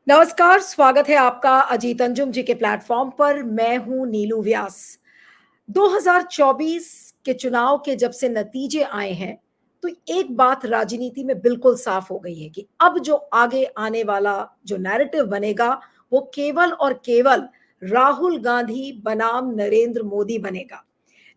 नमस्कार, स्वागत है आपका अजीत अंजुम जी के प्लेटफॉर्म पर। मैं हूं नीलू व्यास। 2024 के चुनाव के जब से नतीजे आए हैं, तो एक बात राजनीति में बिल्कुल साफ हो गई है कि अब जो आगे आने वाला जो नैरेटिव बनेगा, वो केवल और केवल राहुल गांधी बनाम नरेंद्र मोदी बनेगा।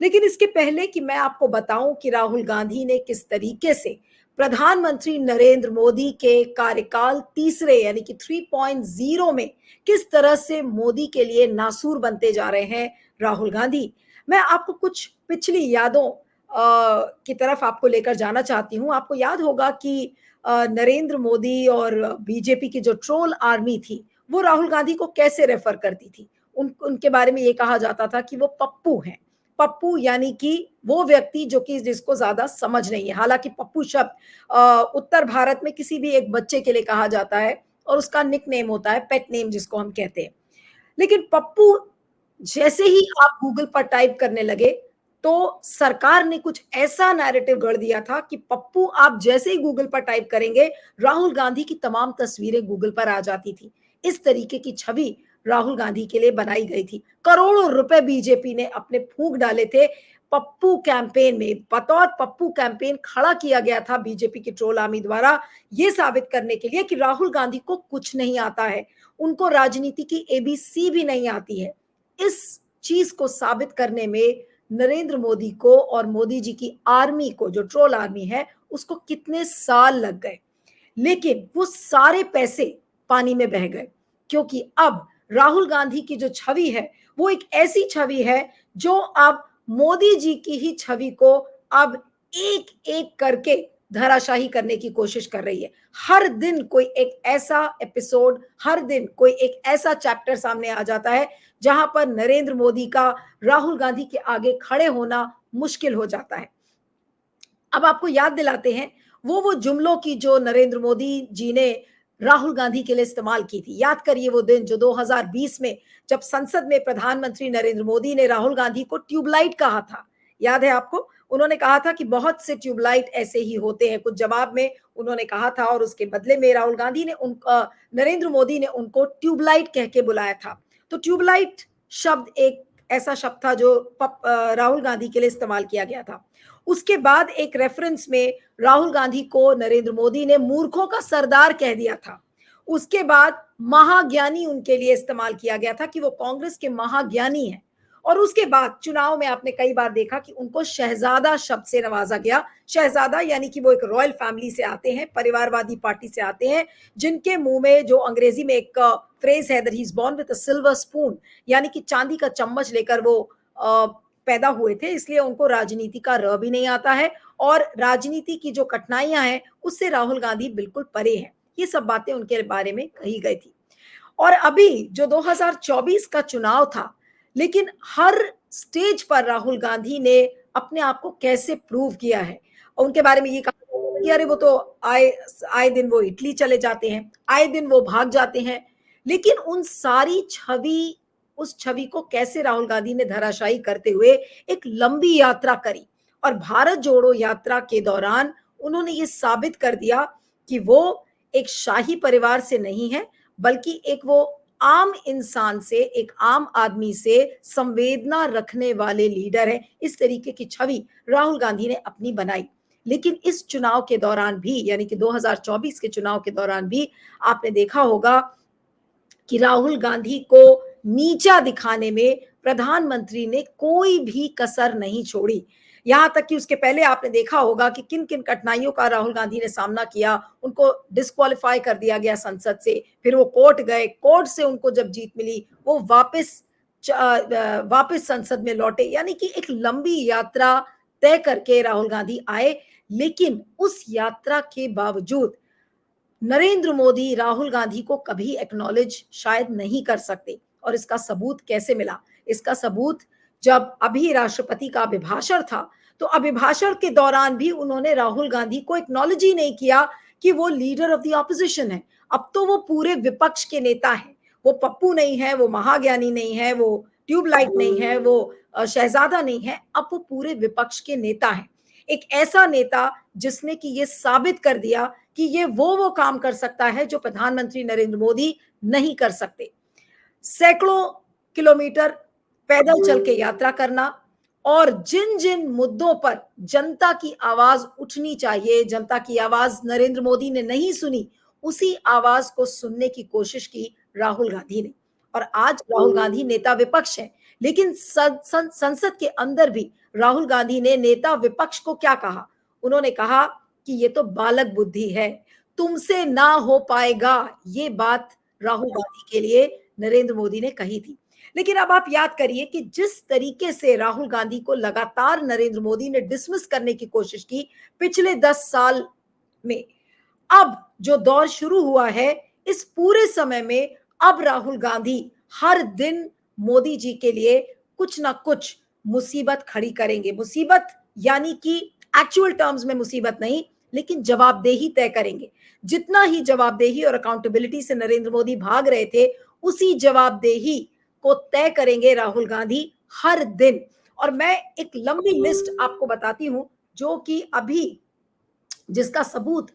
लेकिन इसके पहले कि मैं आपको बताऊं कि राहुल गांधी ने किस तरीके से प्रधानमंत्री नरेंद्र मोदी के कार्यकाल तीसरे यानी कि 3.0 में किस तरह से मोदी के लिए नासूर बनते जा रहे हैं राहुल गांधी, मैं आपको कुछ पिछली यादों की तरफ आपको लेकर जाना चाहती हूं। आपको याद होगा कि नरेंद्र मोदी और बीजेपी की जो ट्रोल आर्मी थी, वो राहुल गांधी को कैसे रेफर करती थी। उनके बारे में ये कहा जाता था कि वो पप्पू हैं। पप्पू यानी कि वो व्यक्ति जो कि जिसको ज्यादा समझ नहीं है। हालांकि पप्पू शब्द उत्तर भारत में किसी भी एक बच्चे के लिए कहा जाता है और उसका निक नेम होता है, पेट नेम जिसको हम कहते हैं। लेकिन पप्पू जैसे ही आप गूगल पर टाइप करने लगे, तो सरकार ने कुछ ऐसा नैरेटिव गढ़ दिया था कि पप्पू आप जैसे ही गूगल पर टाइप करेंगे, राहुल गांधी की तमाम तस्वीरें गूगल पर आ जाती थी। इस तरीके की छवि राहुल गांधी के लिए बनाई गई थी। करोड़ों रुपए बीजेपी ने अपने फूंक डाले थे पप्पू कैंपेन में। बतौर पप्पू कैंपेन खड़ा किया गया था बीजेपी की ट्रोल आर्मी द्वारा, यह साबित करने के लिए कि राहुल गांधी को कुछ नहीं आता है, उनको राजनीति की एबीसी भी नहीं आती है। इस चीज को साबित करने में नरेंद्र मोदी को और मोदी जी की आर्मी को, जो ट्रोल आर्मी है, उसको कितने साल लग गए। लेकिन वो सारे पैसे पानी में बह गए, क्योंकि अब राहुल गांधी की जो छवि है, वो एक ऐसी छवि है जो अब मोदी जी की ही छवि को अब एक एक करके धराशाही करने की कोशिश कर रही है। हर दिन कोई एक ऐसा एपिसोड, हर दिन कोई एक ऐसा चैप्टर सामने आ जाता है जहां पर नरेंद्र मोदी का राहुल गांधी के आगे खड़े होना मुश्किल हो जाता है। अब आपको याद दिलाते हैं वो जुमलों की जो नरेंद्र मोदी जी ने राहुल गांधी के लिए इस्तेमाल की थी। याद करिए वो दिन जो 2020 में, जब संसद में प्रधानमंत्री नरेंद्र मोदी ने राहुल गांधी को ट्यूबलाइट कहा था। याद है आपको? उन्होंने कहा था कि बहुत से ट्यूबलाइट ऐसे ही होते हैं, कुछ जवाब में उन्होंने कहा था, और उसके बदले में राहुल गांधी ने नरेंद्र मोदी ने उनको ट्यूबलाइट कह के बुलाया था। तो ट्यूबलाइट शब्द एक ऐसा शब्द था जो राहुल गांधी के लिए इस्तेमाल किया गया था। उसके बाद एक रेफरेंस में राहुल गांधी को नरेंद्र मोदी ने मूर्खों का सरदार कह दिया था। उसके बाद महाज्ञानी उनके लिए इस्तेमाल किया गया था कि वो कांग्रेस के महाज्ञानी हैं। और उसके बाद चुनाव में आपने कई बार देखा कि उनको शहजादा शब्द से नवाजा गया। शहजादा यानी कि वो एक रॉयल फैमिली से आते हैं, परिवारवादी पार्टी से आते हैं, जिनके मुंह में जो अंग्रेजी में एक फ्रेज है that he is born with a silver spoon, यानी कि चांदी का चम्मच लेकर वो पैदा हुए थे, इसलिए उनको राजनीति का र भी नहीं आता है, और राजनीति की जो कठिनाइयां हैं उससे राहुल गांधी बिल्कुल परे हैं। ये सब बातें उनके बारे में कही गई थी। और अभी जो 2024 का चुनाव था, लेकिन हर स्टेज पर राहुल गांधी ने अपने आप को कैसे प्रूव किया है। और उनके बारे में ये कहा जाता है कि अरे वो तो आए आए दिन वो इटली चले जाते हैं, आए दिन वो भाग जाते हैं। लेकिन उन सारी छवि उस छवि को कैसे राहुल गांधी ने धराशायी करते हुए एक लंबी यात्रा करी, और भारत जोड़ो यात्रा के दौरान उन्होंने ये साबित कर दिया कि वो एक शाही परिवार से नहीं है, बल्कि एक वो आम इंसान से, एक आम आदमी से संवेदना रखने वाले लीडर है। इस तरीके की छवि राहुल गांधी ने अपनी बनाई। लेकिन इस चुनाव के दौरान भी, यानी कि 2024 के चुनाव के दौरान भी, आपने देखा होगा कि राहुल गांधी को नीचा दिखाने में प्रधानमंत्री ने कोई भी कसर नहीं छोड़ी। यहां तक कि उसके पहले आपने देखा होगा कि किन किन कठिनाइयों का राहुल गांधी ने सामना किया। उनको डिस्क्वालीफाई कर दिया गया संसद से, फिर वो कोर्ट गए, कोर्ट से उनको जब जीत मिली, वो वापस संसद में लौटे। यानी कि एक लंबी यात्रा तय करके राहुल गांधी आए। लेकिन उस यात्रा के बावजूद नरेंद्र मोदी राहुल गांधी को कभी एक्नॉलेज शायद नहीं कर सकते। और इसका सबूत कैसे मिला? इसका सबूत, जब अभी राष्ट्रपति का अभिभाषण था, तो अभिभाषण के दौरान भी उन्होंने राहुल गांधी को एक्नॉलेज ही नहीं किया कि वो लीडर ऑफ द ऑपोजिशन है। अब तो वो पूरे विपक्ष के नेता हैं। वो पप्पू नहीं है, वो महाज्ञानी नहीं है, वो ट्यूबलाइट नहीं है, वो शहजादा नहीं है, अब वो पूरे विपक्ष के नेता हैं। एक ऐसा नेता जिसने कि ये साबित कर दिया कि ये वो काम कर सकता है जो प्रधानमंत्री नरेंद्र मोदी नहीं कर सकते। सैकड़ों किलोमीटर पैदल चल के यात्रा करना और जिन-जिन मुद्दों पर जनता की आवाज उठनी चाहिए, जनता की आवाज नरेंद्र मोदी ने नहीं सुनी, उसी आवाज को सुनने की कोशिश की राहुल गांधी ने। और आज राहुल गांधी नेता विपक्ष हैं, लेकिन संसद के अंदर भी राहुल गांधी ने नेता विपक्ष को क्या कहा? उन्होंने कहा कि ये तो बालक बुद्धि है, तुमसे ना हो पाएगा। ये बात राहुल गांधी के लिए नरेंद्र मोदी ने कही थी। लेकिन अब आप याद करिए कि जिस तरीके से राहुल गांधी को लगातार नरेंद्र मोदी ने डिसमिस करने की कोशिश की पिछले 10 साल में, अब जो दौर शुरू हुआ है, इस पूरे समय में अब राहुल गांधी हर दिन मोदी जी के लिए कुछ ना कुछ मुसीबत खड़ी करेंगे। मुसीबत यानी कि एक्चुअल टर्म्स में मुसीबत नहीं, लेकिन जवाबदेही तय करेंगे। जितना ही जवाबदेही और अकाउंटेबिलिटी से नरेंद्र मोदी भाग रहे थे, उसी जवाबदेही को तय करेंगे राहुल गांधी हर दिन। और मैं एक लंबी लिस्ट आपको बताती हूं, जो कि अभी जिसका सबूत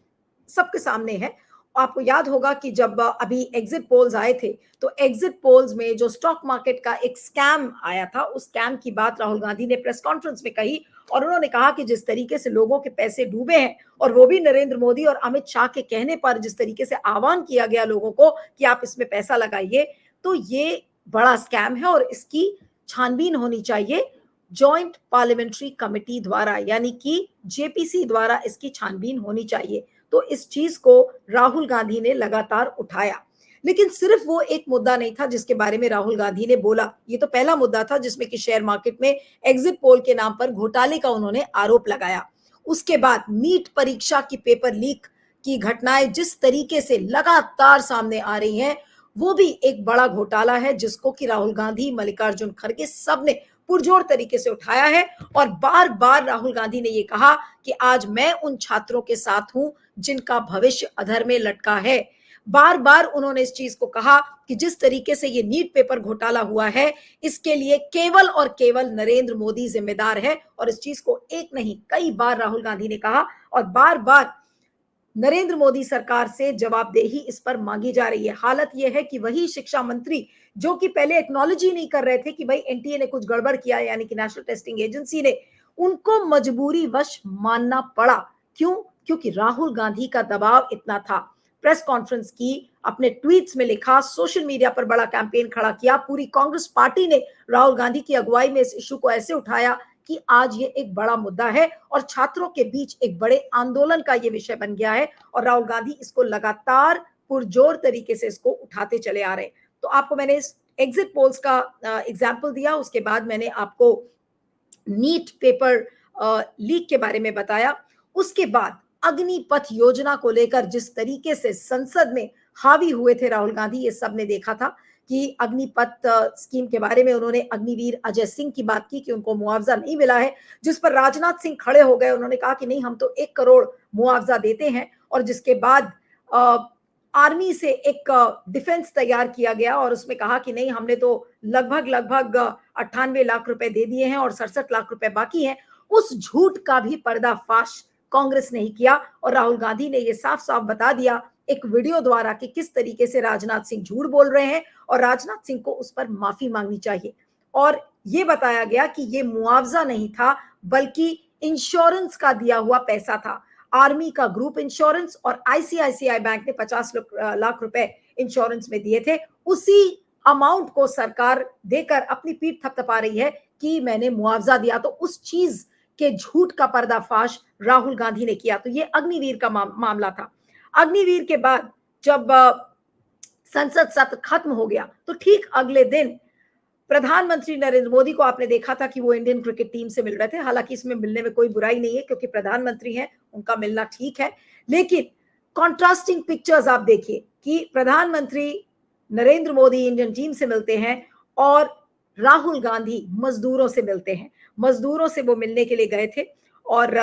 सबके सामने है। आपको याद होगा कि जब अभी एग्जिट पोल्स आए थे, तो एग्जिट पोल्स में जो स्टॉक मार्केट का एक स्कैम आया था, उस स्कैम की बात राहुल गांधी ने प्रेस कॉन्फ्रेंस में कही और उन्होंने कहा कि जिस तरीके से लोगों के पैसे डूबे हैं, और वो भी नरेंद्र मोदी और अमित शाह के कहने पर जिस तरीके से आह्वान किया गया लोगों को कि आप इसमें पैसा लगाइए, तो ये बड़ा स्कैम है और इसकी छानबीन होनी चाहिए जॉइंट पार्लियामेंट्री कमेटी द्वारा, यानी कि जेपीसी द्वारा इसकी छानबीन होनी चाहिए। तो इस चीज को राहुल गांधी ने लगातार उठाया। लेकिन सिर्फ वो एक मुद्दा नहीं था जिसके बारे में राहुल गांधी ने बोला। ये तो पहला मुद्दा था जिसमें कि शेयर मार्केट में एग्जिट पोल के नाम पर घोटाले का उन्होंने आरोप लगाया। उसके बाद नीट परीक्षा की पेपर लीक की घटनाएं जिस तरीके से लगातार सामने आ रही हैं, वो भी एक बड़ा घोटाला है जिसको कि राहुल गांधी, मल्लिकार्जुन खड़गे सब ने पुरजोर तरीके से उठाया है। और बार बार राहुल गांधी ने यह कहा कि आज मैं उन छात्रों के साथ हूं जिनका भविष्य अधर में लटका है। बार बार उन्होंने इस चीज को कहा कि जिस तरीके से ये नीट पेपर घोटाला हुआ है, इसके लिए केवल और केवल नरेंद्र मोदी जिम्मेदार है। और इस चीज को एक नहीं कई बार राहुल गांधी ने कहा और बार बार नरेंद्र मोदी सरकार से जवाबदेही इस पर मांगी जा रही है। हालत यह है कि वही शिक्षा मंत्री जो कि पहले एक्नॉलेज ही नहीं कर रहे थे कि भाई एनटीए ने कुछ गड़बड़ किया, यानी कि नेशनल टेस्टिंग एजेंसी ने, उनको मजबूरी वश मानना पड़ा। क्यों? क्योंकि राहुल गांधी का दबाव इतना था। प्रेस कॉन्फ्रेंस की, अपने ट्वीट्स में लिखा, सोशल मीडिया पर बड़ा कैंपेन खड़ा किया, पूरी कांग्रेस पार्टी ने राहुल गांधी की अगुवाई में इस इशू को ऐसे उठाया कि आज ये एक बड़ा मुद्दा है और छात्रों के बीच एक बड़े आंदोलन का ये विषय बन गया है। और राहुल गांधी इसको लगातार पुरजोर तरीके से इसको उठाते चले आ रहे हैं। तो आपको मैंने इस एग्जिट पोल्स का एग्जाम्पल दिया, उसके बाद मैंने आपको नीट पेपर लीक के बारे में बताया। उसके बाद अग्निपथ योजना को लेकर जिस तरीके से संसद में हावी हुए थे राहुल गांधी, ये सब ने देखा था कि अग्निपथ स्कीम के बारे में उन्होंने अग्निवीर अजय सिंह की बात की कि उनको मुआवजा नहीं मिला है, जिस पर राजनाथ सिंह खड़े हो गए। उन्होंने कहा कि नहीं, हम तो 1 करोड़ मुआवजा देते हैं। और जिसके बाद आर्मी से एक डिफेंस तैयार किया गया और उसमें कहा कि नहीं, हमने तो लगभग 98 लाख रुपए दे दिए हैं और 67 लाख रुपए बाकी हैं। उस झूठ का भी पर्दाफाश कांग्रेस ने ही किया और राहुल गांधी ने यह साफ साफ बता दिया एक वीडियो द्वारा कि किस तरीके से राजनाथ सिंह झूठ बोल रहे हैं और राजनाथ सिंह को उस पर माफी मांगनी चाहिए। और यह बताया गया कि यह मुआवजा नहीं था, बल्कि इंश्योरेंस का दिया हुआ पैसा था। आर्मी का ग्रुप इंश्योरेंस और आईसीआईसीआई बैंक ने 50 लाख रुपए इंश्योरेंस में दिए थे। उसी अमाउंट को सरकार देकर अपनी पीठ थपथपा रही है कि मैंने मुआवजा दिया। तो उस चीज के झूठ का पर्दाफाश राहुल गांधी ने किया। तो ये अग्निवीर का मामला था। अग्निवीर के बाद जब संसद सत्र खत्म हो गया, तो ठीक अगले दिन प्रधानमंत्री नरेंद्र मोदी को आपने देखा था कि वो इंडियन क्रिकेट टीम से मिल रहे थे। हालांकि इसमें मिलने में कोई बुराई नहीं है क्योंकि प्रधानमंत्री हैं, उनका मिलना ठीक है। लेकिन कॉन्ट्रास्टिंग पिक्चर्स आप देखिए कि प्रधानमंत्री नरेंद्र मोदी इंडियन टीम से मिलते हैं और राहुल गांधी मजदूरों से मिलते हैं। मजदूरों से वो मिलने के लिए गए थे और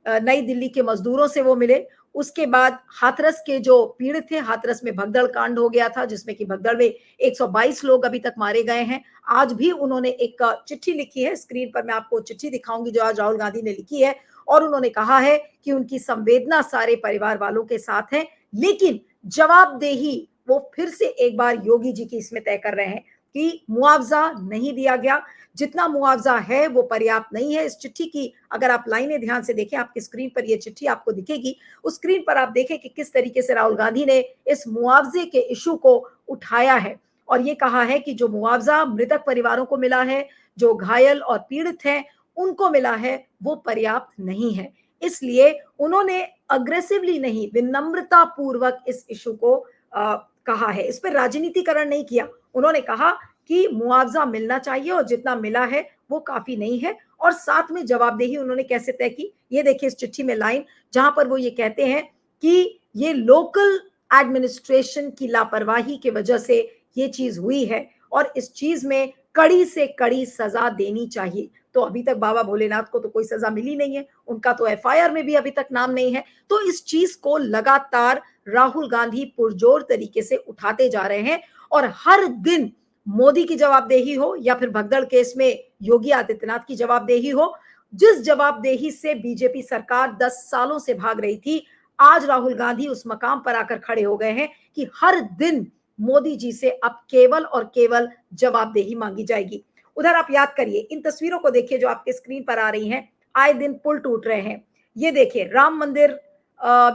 नई दिल्ली के मजदूरों से वो मिले। उसके बाद हाथरस के जो पीड़ित थे, हाथरस में भगदड़ कांड हो गया था जिसमें कि भगदड़ में 122 लोग अभी तक मारे गए हैं। आज भी उन्होंने एक चिट्ठी लिखी है, स्क्रीन पर मैं आपको चिट्ठी दिखाऊंगी जो आज राहुल गांधी ने लिखी है, और उन्होंने कहा है कि उनकी संवेदना सारे परिवार वालों के साथ है, लेकिन जवाबदेही वो फिर से एक बार योगी जी की इसमें तय कर रहे हैं कि मुआवजा नहीं दिया गया, जितना मुआवजा है वो पर्याप्त नहीं है। इस चिट्ठी की अगर आप लाइनें ध्यान से देखें, आपकी स्क्रीन पर ये चिट्ठी आपको दिखेगी, उस स्क्रीन पर आप देखें कि किस तरीके से राहुल गांधी ने इस मुआवजे के इशू को उठाया है और ये कहा है कि जो मुआवजा मृतक परिवारों को मिला है, जो घायल और पीड़ित हैं उनको मिला है, वो पर्याप्त नहीं है। इसलिए उन्होंने अग्रेसिवली नहीं, विनम्रता पूर्वक इस इशू को कहा है, इस पर राजनीतिकरण नहीं किया। उन्होंने कहा कि मुआवजा मिलना चाहिए और जितना मिला है वो काफी नहीं है, और साथ में जवाबदेही उन्होंने कैसे तय की, ये देखिए इस चिट्ठी में लाइन जहां पर वो ये कहते हैं कि ये लोकल एडमिनिस्ट्रेशन की लापरवाही की वजह से ये चीज हुई है और इस चीज में कड़ी से कड़ी सजा देनी चाहिए। तो अभी तक बाबा भोलेनाथ को तो कोई सजा मिली नहीं है, उनका तो एफआईआर में भी अभी तक नाम नहीं है। तो इस चीज को लगातार राहुल गांधी पुरजोर तरीके से उठाते जा रहे हैं और हर दिन मोदी की जवाबदेही हो या फिर भगदड़ केस में योगी आदित्यनाथ की जवाबदेही हो, जिस जवाबदेही से बीजेपी सरकार 10 सालों से भाग रही थी, आज राहुल गांधी उस मकाम पर आकर खड़े हो गए हैं कि हर दिन मोदी जी से अब केवल और केवल जवाबदेही मांगी जाएगी। उधर आप याद करिए, इन तस्वीरों को देखिए जो आपके स्क्रीन पर आ रही हैं, आए दिन पुल टूट रहे हैं। ये देखिए राम मंदिर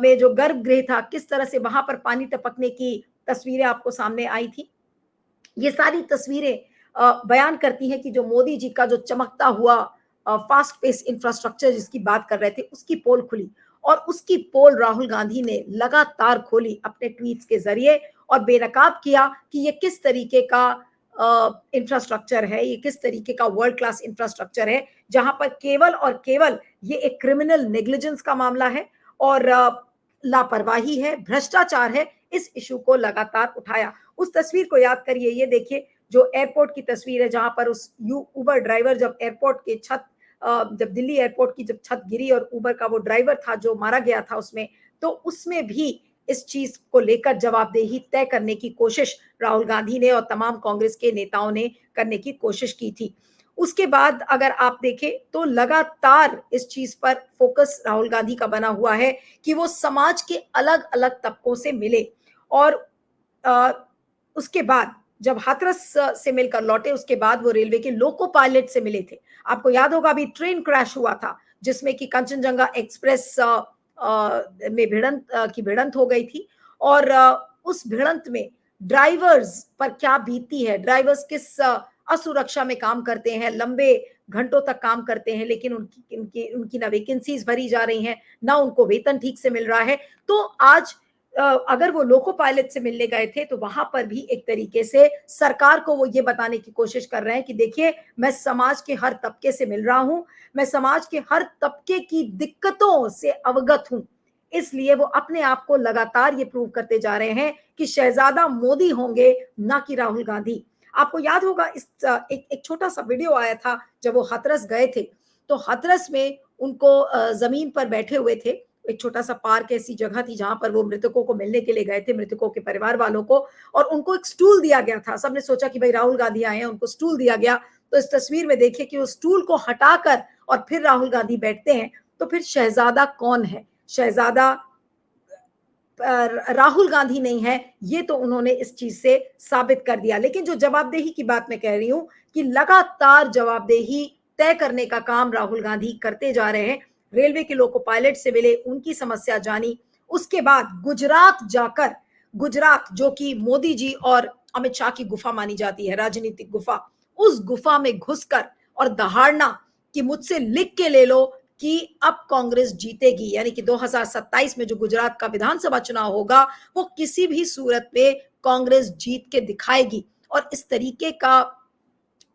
में जो गर्भगृह था, किस तरह से वहां पर पानी टपकने की तस्वीरें आपको सामने आई थी। ये सारी तस्वीरें बयान करती हैं कि जो मोदी जी का जो चमकता हुआ फास्ट पेस इंफ्रास्ट्रक्चर जिसकी बात कर रहे थे, उसकी पोल खुली और उसकी पोल राहुल गांधी ने लगातार खोली अपने ट्वीट्स के जरिए और बेनकाब किया कि ये किस तरीके का इंफ्रास्ट्रक्चर है, ये किस तरीके का वर्ल्ड क्लास इंफ्रास्ट्रक्चर है, जहां पर केवल और केवल ये एक क्रिमिनल नेग्लिजेंस का मामला है और लापरवाही है, भ्रष्टाचार है। इस इशू को लगातार उठाया। उस तस्वीर को याद करिए, ये देखिए जो एयरपोर्ट की तस्वीर है जहां पर उस उबर ड्राइवर जब एयरपोर्ट के छत जब दिल्ली एयरपोर्ट की जब छत गिरी और उबर का वो ड्राइवर था जो मारा गया था उसमें, तो उसमें भी इस चीज को लेकर जवाबदेही तय करने की कोशिश राहुल गांधी ने और तमाम कांग्रेस के नेताओं ने करने की कोशिश की थी। उसके बाद अगर आप देखें तो लगातार इस चीज पर फोकस राहुल गांधी का बना हुआ है कि वो समाज के अलग अलग तबकों से मिले और उसके बाद जब हाथरस से मिलकर लौटे उसके बाद वो रेलवे के लोको पायलट से मिले थे। आपको याद होगा अभी ट्रेन क्रैश हुआ था जिसमें कि कंचनजंगा एक्सप्रेस में भिड़ंत हो गई थी और उस भिड़ंत में ड्राइवर्स पर क्या बीती है, ड्राइवर्स किस असुरक्षा में काम करते हैं, लंबे घंटों तक काम करते हैं, लेकिन उनकी ना वैकेंसीज भरी जा रही हैं, ना उनको वेतन ठीक से मिल रहा है। तो आज अगर वो लोको पायलट से मिलने गए थे तो वहां पर भी एक तरीके से सरकार को वो ये बताने की कोशिश कर रहे हैं कि देखिए मैं समाज के हर तबके से मिल रहा हूं, मैं समाज के हर तबके की दिक्कतों से अवगत हूं। इसलिए वो अपने आप को लगातार ये प्रूव करते जा रहे हैं कि शहजादा मोदी होंगे, ना कि राहुल गांधी। आपको याद होगा इस एक छोटा सा वीडियो आया था जब वो हाथरस गए थे, तो हाथरस में उनको जमीन पर बैठे हुए थे, एक छोटा सा पार्क ऐसी जगह थी जहां पर वो मृतकों को मिलने के लिए गए थे, मृतकों के परिवार वालों को, और उनको एक स्टूल दिया गया था। सबने सोचा कि भाई राहुल गांधी आए हैं, उनको स्टूल दिया गया। तो इस तस्वीर में देखिए कि उस स्टूल को हटाकर और फिर राहुल गांधी बैठते हैं। तो फिर शहजादा कौन है? शहजादा राहुल गांधी नहीं है, ये तो उन्होंने इस चीज से साबित कर दिया। लेकिन जो जवाबदेही की बात मैं कह रही हूं कि लगातार जवाबदेही तय करने का काम राहुल गांधी करते जा रहे हैं। रेलवे के लोको पायलट से मिले, उनकी समस्या जानी, उसके बाद गुजरात जाकर, गुजरात जो कि मोदी जी और अमित शाह की गुफा मानी जाती है, राजनीतिक गुफा, उस गुफा में घुसकर और दहाड़ना कि मुझसे लिख के ले लो कि अब कांग्रेस जीतेगी, यानी कि 2027 में जो गुजरात का विधानसभा चुनाव होगा वो किसी भी सूरत में कांग्रेस जीत के दिखाएगी। और इस तरीके का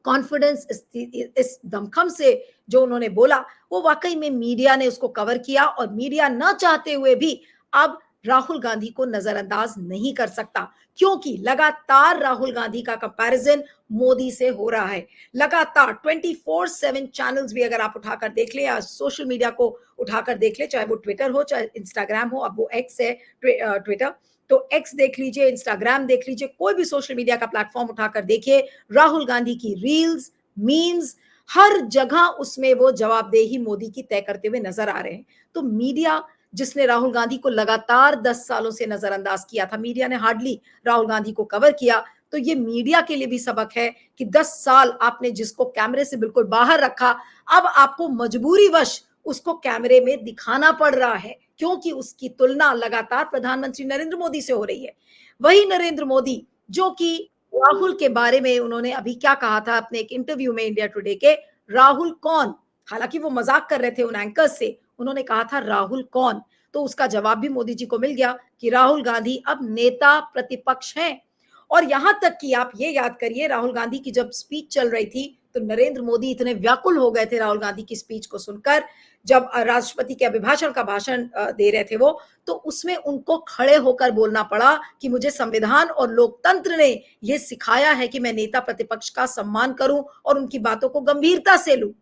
कॉन्फिडेंस, इस दमखम से जो उन्होंने बोला, वो वाकई में मीडिया ने उसको कवर किया और मीडिया न चाहते हुए भी अब राहुल गांधी को नजरअंदाज नहीं कर सकता, क्योंकि लगातार राहुल गांधी का कंपैरिजन मोदी से हो रहा है। लगातार 24/7 चैनल्स भी अगर आप उठाकर देख ले या सोशल मीडिया को उठाकर देख ले, चाहे वो ट्विटर हो चाहे इंस्टाग्राम हो, अब वो एक्स है ट्विटर, तो एक्स देख लीजिए, इंस्टाग्राम देख लीजिए, कोई भी सोशल मीडिया का प्लेटफॉर्म उठाकर देखिए, राहुल गांधी की रील्स, मीम्स, हर जगह उसमें वो जवाबदेही मोदी की तय करते हुए नजर आ रहे हैं। तो मीडिया जिसने राहुल गांधी को लगातार 10 सालों से नजरअंदाज किया था, मीडिया ने हार्डली राहुल गांधी को कवर किया, तो ये मीडिया के लिए भी सबक है कि 10 साल आपने जिसको कैमरे से बिल्कुल बाहर रखा, अब आपको मजबूरीवश उसको कैमरे में दिखाना पड़ रहा है, क्योंकि उसकी तुलना लगातार प्रधानमंत्री नरेंद्र मोदी से हो रही है। वही नरेंद्र मोदी जो कि राहुल के बारे में उन्होंने अभी क्या कहा था अपने एक इंटरव्यू में इंडिया टुडे के, राहुल कौन, हालांकि वो मजाक कर रहे थे उन एंकर्स से, उन्होंने कहा था राहुल कौन, तो उसका जवाब भी मोदी जी को मिल गया कि राहुल गांधी अब नेता प्रतिपक्ष हैं। और यहां तक कि आप ये याद करिए, राहुल गांधी की जब स्पीच चल रही थी तो नरेंद्र मोदी इतने व्याकुल हो गए थे राहुल गांधी की स्पीच को सुनकर, जब राष्ट्रपति के अभिभाषण का भाषण दे रहे थे वो, तो उसमें उनको खड़े होकर बोलना पड़ा कि मुझे संविधान और लोकतंत्र ने यह सिखाया है कि मैं नेता प्रतिपक्ष का सम्मान करूं और उनकी बातों को गंभीरता से लूं।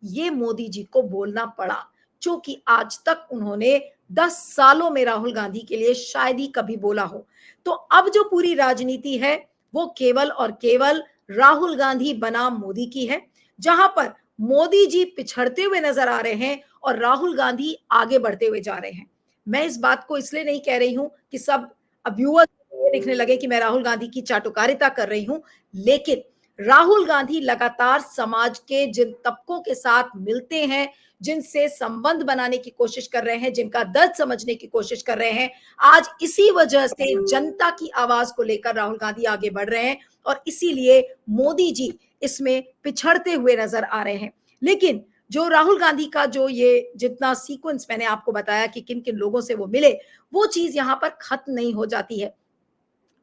ये मोदी जी को बोलना पड़ा, जो कि आज तक उन्होंने 10 सालों में राहुल गांधी के लिए शायद ही कभी बोला हो। तो अब जो पूरी राजनीति है वो केवल और केवल राहुल गांधी बनाम मोदी की है, जहां पर मोदी जी पिछड़ते हुए नजर आ रहे हैं और राहुल गांधी आगे बढ़ते हुए जा रहे हैं। मैं इस बात को इसलिए नहीं कह रही हूं कि सब व्यूअर्स ये लिखने लगे कि मैं राहुल गांधी की चाटुकारिता कर रही हूं, लेकिन राहुल गांधी लगातार समाज के जिन तबकों के साथ मिलते हैं, जिनसे संबंध बनाने की कोशिश कर रहे हैं, जिनका दर्द समझने की कोशिश कर रहे हैं, आज इसी वजह से जनता की आवाज को लेकर राहुल गांधी आगे बढ़ रहे हैं और इसीलिए मोदी जी इसमें पिछड़ते हुए नजर आ रहे हैं। लेकिन जो राहुल गांधी का जो ये जितना सीक्वेंस मैंने आपको बताया कि किन किन लोगों से वो मिले, वो चीज यहां पर खत्म नहीं हो जाती है।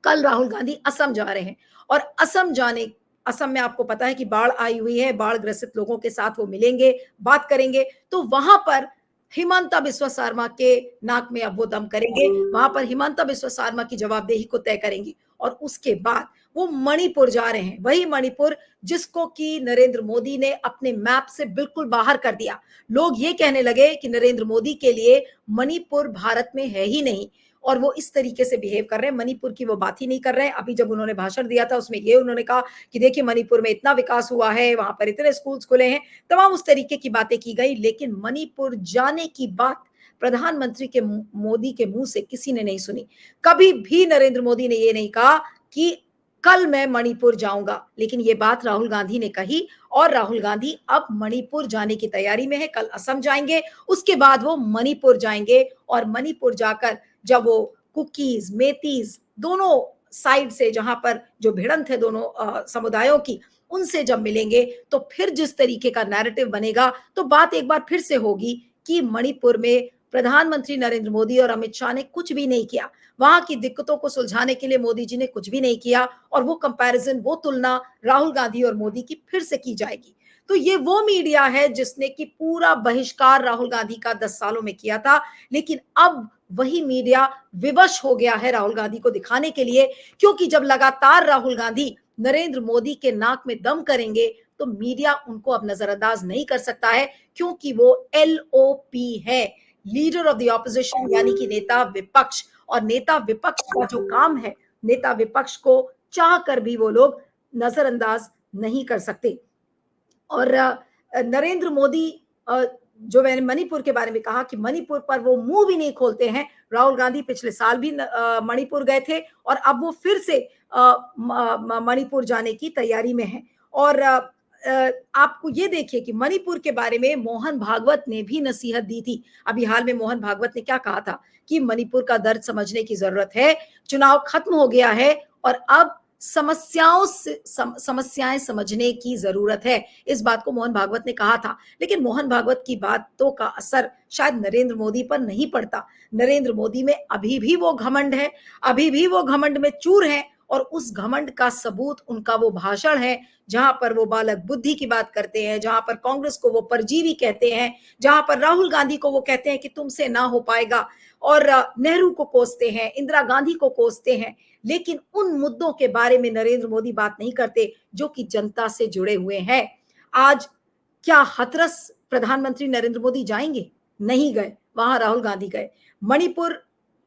कल राहुल गांधी असम जा रहे हैं और असम में आपको पता है कि बाढ़ आई हुई है, बाढ़ ग्रसित लोगों के साथ वो मिलेंगे, बात करेंगे, तो वहां पर हिमंता बिस्वा शर्मा के नाक में अब वो दम करेंगे, वहां पर हिमंता बिस्वा शर्मा की जवाबदेही को तय करेंगे और उसके बाद वो मणिपुर जा रहे हैं, वही मणिपुर जिसको कि नरेंद्र मोदी ने अपने मैप से बिल्कुल बाहर कर दिया। लोग ये कहने लगे कि नरेंद्र मोदी के लिए मणिपुर भारत में है ही नहीं और वो इस तरीके से बिहेव कर रहे हैं, मणिपुर की वो बात ही नहीं कर रहे हैं। अभी जब उन्होंने भाषण दिया था उसमें ये उन्होंने कहा कि देखिए मणिपुर में इतना विकास हुआ है, वहां पर इतने स्कूल्स खुले हैं, तमाम उस तरीके की बातें की गई, लेकिन मणिपुर जाने की बात प्रधानमंत्री के मोदी के मुंह से किसी ने नहीं सुनी। कभी भी नरेंद्र मोदी ने ये नहीं कहा कि कल मैं मणिपुर जाऊंगा, लेकिन ये बात राहुल गांधी ने कही और राहुल गांधी अब मणिपुर जाने की तैयारी में है। कल असम जाएंगे, उसके बाद वो मणिपुर जाएंगे और मणिपुर जाकर जब वो कुकीज मेतीज दोनों साइड से, जहां पर जो भिड़ंत है दोनों समुदायों की, उनसे जब मिलेंगे तो फिर जिस तरीके का नैरेटिव बनेगा, तो बात एक बार फिर से होगी कि मणिपुर में प्रधानमंत्री नरेंद्र मोदी और अमित शाह ने कुछ भी नहीं किया, वहां की दिक्कतों को सुलझाने के लिए मोदी जी ने कुछ भी नहीं किया और वो कंपैरिजन, वो तुलना राहुल गांधी और मोदी की फिर से की जाएगी। तो ये वो मीडिया है जिसने कि पूरा बहिष्कार राहुल गांधी का 10 सालों में किया था, लेकिन अब वही मीडिया विवश हो गया है राहुल गांधी को दिखाने के लिए, क्योंकि जब लगातार राहुल गांधी नरेंद्र मोदी के नाक में दम करेंगे तो मीडिया उनको अब नजरअंदाज नहीं कर सकता है, क्योंकि वो LOP है, लीडर ऑफ द ऑपोजिशन, यानी कि नेता विपक्ष, और नेता विपक्ष का जो काम है, नेता विपक्ष को चाह कर भी वो लोग नजरअंदाज नहीं कर सकते। और नरेंद्र मोदी, जो मैंने मणिपुर के बारे में कहा कि मणिपुर पर वो मुंह भी नहीं खोलते हैं। राहुल गांधी पिछले साल भी मणिपुर गए थे और अब वो फिर से मणिपुर जाने की तैयारी में हैं। और आपको ये देखिए कि मणिपुर के बारे में मोहन भागवत ने भी नसीहत दी थी। अभी हाल में मोहन भागवत ने क्या कहा था कि मणिपुर का दर्द समझने की जरूरत है, चुनाव खत्म हो गया है और अब समस्याएं समझने की जरूरत है, इस बात को मोहन भागवत ने कहा था। लेकिन मोहन भागवत की बातों का असर शायद नरेंद्र मोदी पर नहीं पड़ता। नरेंद्र मोदी में अभी भी वो घमंड है, अभी भी वो घमंड में चूर है और उस घमंड का सबूत उनका वो भाषण है जहां पर वो बालक बुद्धि की बात करते हैं, जहां पर कांग्रेस को वो परजीवी कहते हैं, जहां पर राहुल गांधी को वो कहते हैं कि तुमसे ना हो पाएगा। और नेहरू को कोसते हैं, इंदिरा गांधी को कोसते हैं, लेकिन उन मुद्दों के बारे में नरेंद्र मोदी बात नहीं करते जो कि जनता से जुड़े हुए हैं। आज क्या हाथरस प्रधानमंत्री नरेंद्र मोदी जाएंगे? नहीं गए, वहां राहुल गांधी गए। मणिपुर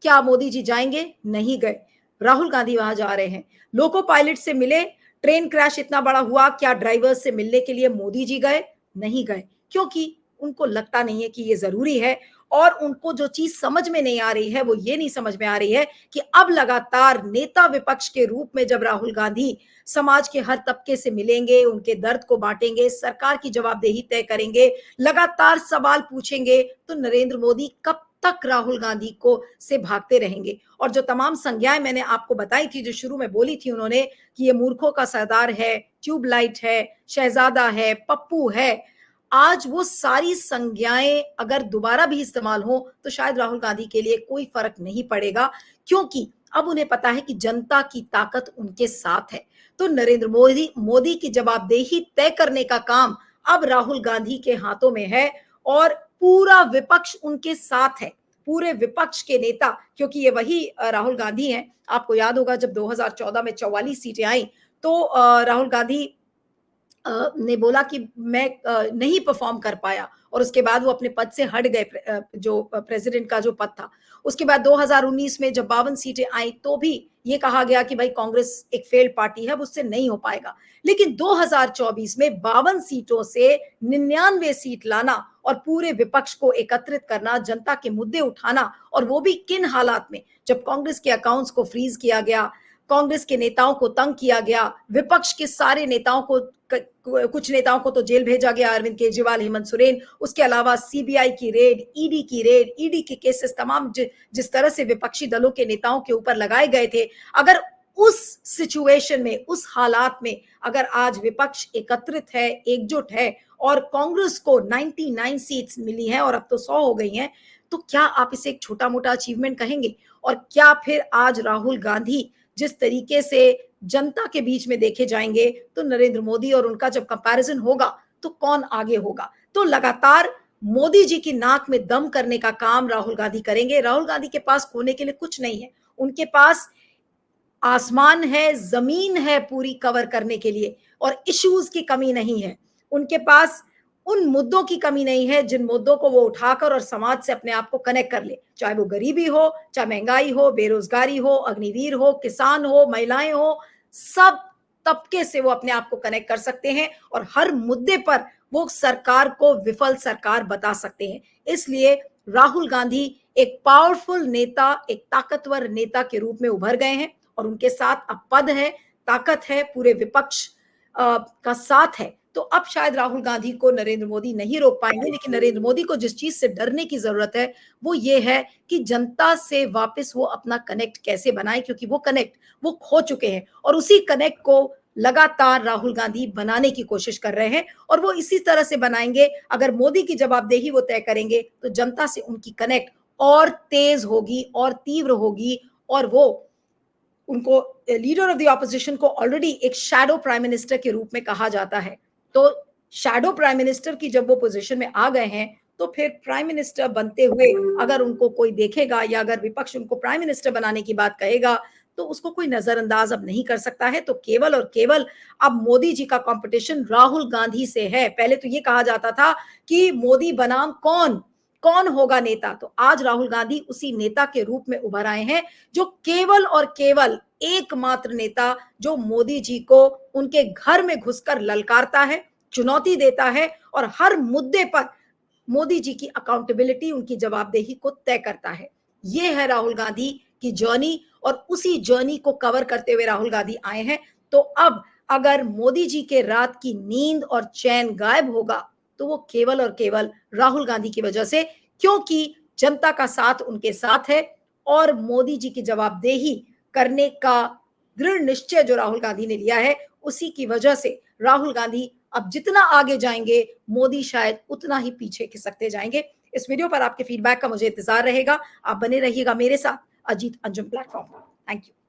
क्या मोदी जी जाएंगे? नहीं गए, राहुल गांधी वहां जा रहे हैं। लोको पायलट से मिले, ट्रेन क्रैश इतना बड़ा हुआ, क्या ड्राइवर्स से मिलने के लिए मोदी जी गए? नहीं गए, क्योंकि उनको लगता नहीं है कि ये जरूरी है। और उनको जो चीज समझ में नहीं आ रही है वो ये नहीं समझ में आ रही है कि अब लगातार नेता विपक्ष के रूप में जब राहुल गांधी समाज के हर तबके से मिलेंगे, उनके दर्द को बांटेंगे, सरकार की जवाबदेही तय करेंगे, लगातार सवाल पूछेंगे, तो नरेंद्र मोदी कब तक राहुल गांधी को से भागते रहेंगे। और जो तमाम संज्ञाएं मैंने आपको बताई थी, जो शुरू में बोली थी उन्होंने कि ये मूर्खों का सरदार है, ट्यूबलाइट है, शहजादा है, पप्पू है, आज वो सारी संज्ञाएं अगर दोबारा भी इस्तेमाल हो तो शायद राहुल गांधी के लिए कोई फर्क नहीं पड़ेगा, क्योंकि अब उन्हें पता है कि जनता की ताकत उनके साथ है। तो नरेंद्र मोदी की जवाबदेही तय करने का काम अब राहुल गांधी के हाथों में है और पूरा विपक्ष उनके साथ है, पूरे विपक्ष के नेता, क्योंकि ये वही राहुल गांधी हैं। आपको याद होगा जब 2014 में 44 सीटें आई तो राहुल गांधी ने बोला कि मैं नहीं परफॉर्म कर पाया और उसके बाद वो अपने पद से हट गए, जो प्रेसिडेंट का जो पद था। उसके बाद 2019 में जब 52 सीटें आई तो भी ये कहा गया कि भाई कांग्रेस एक फेल्ड पार्टी है, उससे नहीं हो पाएगा। लेकिन 2024 में 52 सीटों से 99 सीट लाना और पूरे विपक्ष को एकत्रित करना, जनता के मुद्दे उठाना, और वो भी किन हालात में, जब कांग्रेस के अकाउंट्स को फ्रीज किया गया, कांग्रेस के नेताओं को तंग किया गया, विपक्ष के सारे नेताओं को, कुछ नेताओं को तो जेल भेजा गया, अरविंद केजरीवाल, हेमंत सोरेन, उसके अलावा सीबीआई की रेड, ईडी के केसेस तमाम जिस तरह से विपक्षी दलों के नेताओं के ऊपर लगाए गए थे, अगर उस सिचुएशन में, उस हालात में अगर आज विपक्ष एकत्रित है, एकजुट है और कांग्रेस को 99 सीट्स मिली हैं और अब तो 100 हो गई हैं, तो क्या आप इसे एक छोटा मोटा अचीवमेंट कहेंगे? और क्या फिर आज राहुल गांधी जिस तरीके से जनता के बीच में देखे जाएंगे, तो नरेंद्र मोदी और उनका जब कंपैरिजन होगा तो कौन आगे होगा? तो लगातार मोदी जी की नाक में दम करने का काम राहुल गांधी करेंगे। राहुल गांधी के पास खोने के लिए कुछ नहीं है, उनके पास आसमान है, जमीन है पूरी कवर करने के लिए, और इश्यूज की कमी नहीं है। उनके पास उन मुद्दों की कमी नहीं है जिन मुद्दों को वो उठाकर और समाज से अपने आप को कनेक्ट कर ले, चाहे वो गरीबी हो, चाहे महंगाई हो, बेरोजगारी हो, अग्निवीर हो, किसान हो, महिलाएं हो, सब तबके से वो अपने आप को कनेक्ट कर सकते हैं और हर मुद्दे पर वो सरकार को विफल सरकार बता सकते हैं। इसलिए राहुल गांधी एक पावरफुल नेता, एक ताकतवर नेता के रूप में उभर गए हैं और उनके साथ अब पद है, ताकत है, पूरे विपक्ष का साथ है। तो अब शायद राहुल गांधी को नरेंद्र मोदी नहीं रोक पाएंगे, लेकिन नरेंद्र मोदी को जिस चीज से डरने की जरूरत है वो ये है कि जनता से वापस वो अपना कनेक्ट कैसे बनाए, क्योंकि वो कनेक्ट वो खो चुके हैं और उसी कनेक्ट को लगातार राहुल गांधी बनाने की कोशिश कर रहे हैं और वो इसी तरह से बनाएंगे। अगर मोदी की जवाबदेही वो तय करेंगे तो जनता से उनकी कनेक्ट और तेज होगी और तीव्र होगी, और वो उनको लीडर ऑफ द ऑपोजिशन को ऑलरेडी एक शैडो प्राइम मिनिस्टर के रूप में कहा जाता है। तो शैडो प्राइम मिनिस्टर की जब वो पोजीशन में आ गए हैं तो फिर प्राइम मिनिस्टर बनते हुए अगर उनको कोई देखेगा या अगर विपक्ष उनको प्राइम मिनिस्टर बनाने की बात कहेगा तो उसको कोई नजरअंदाज अब नहीं कर सकता है। तो केवल और केवल अब मोदी जी का कंपटीशन राहुल गांधी से है। पहले तो ये कहा जाता था कि मोदी बनाम कौन कौन होगा नेता, तो आज राहुल गांधी उसी नेता के रूप में उभर आए हैं जो केवल और केवल एकमात्र नेता जो मोदी जी को उनके घर में घुसकर ललकारता है, चुनौती देता है और हर मुद्दे पर मोदी जी की अकाउंटेबिलिटी, उनकी जवाबदेही को तय करता है। ये है राहुल गांधी की जर्नी और उसी जर्नी को कवर करते हुए राहुल गांधी आए हैं। तो अब अगर मोदी जी के रात की नींद और चैन गायब होगा तो वो केवल और केवल राहुल गांधी की वजह से, क्योंकि जनता का साथ उनके साथ है और मोदी जी की जवाबदेही करने का दृढ़ निश्चय जो राहुल गांधी ने लिया है, उसी की वजह से राहुल गांधी अब जितना आगे जाएंगे मोदी शायद उतना ही पीछे खिसकते जाएंगे। इस वीडियो पर आपके फीडबैक का मुझे इंतजार रहेगा। आप बने रहिएगा मेरे साथ अजीत अंजुम प्लेटफॉर्म पर। Thank you.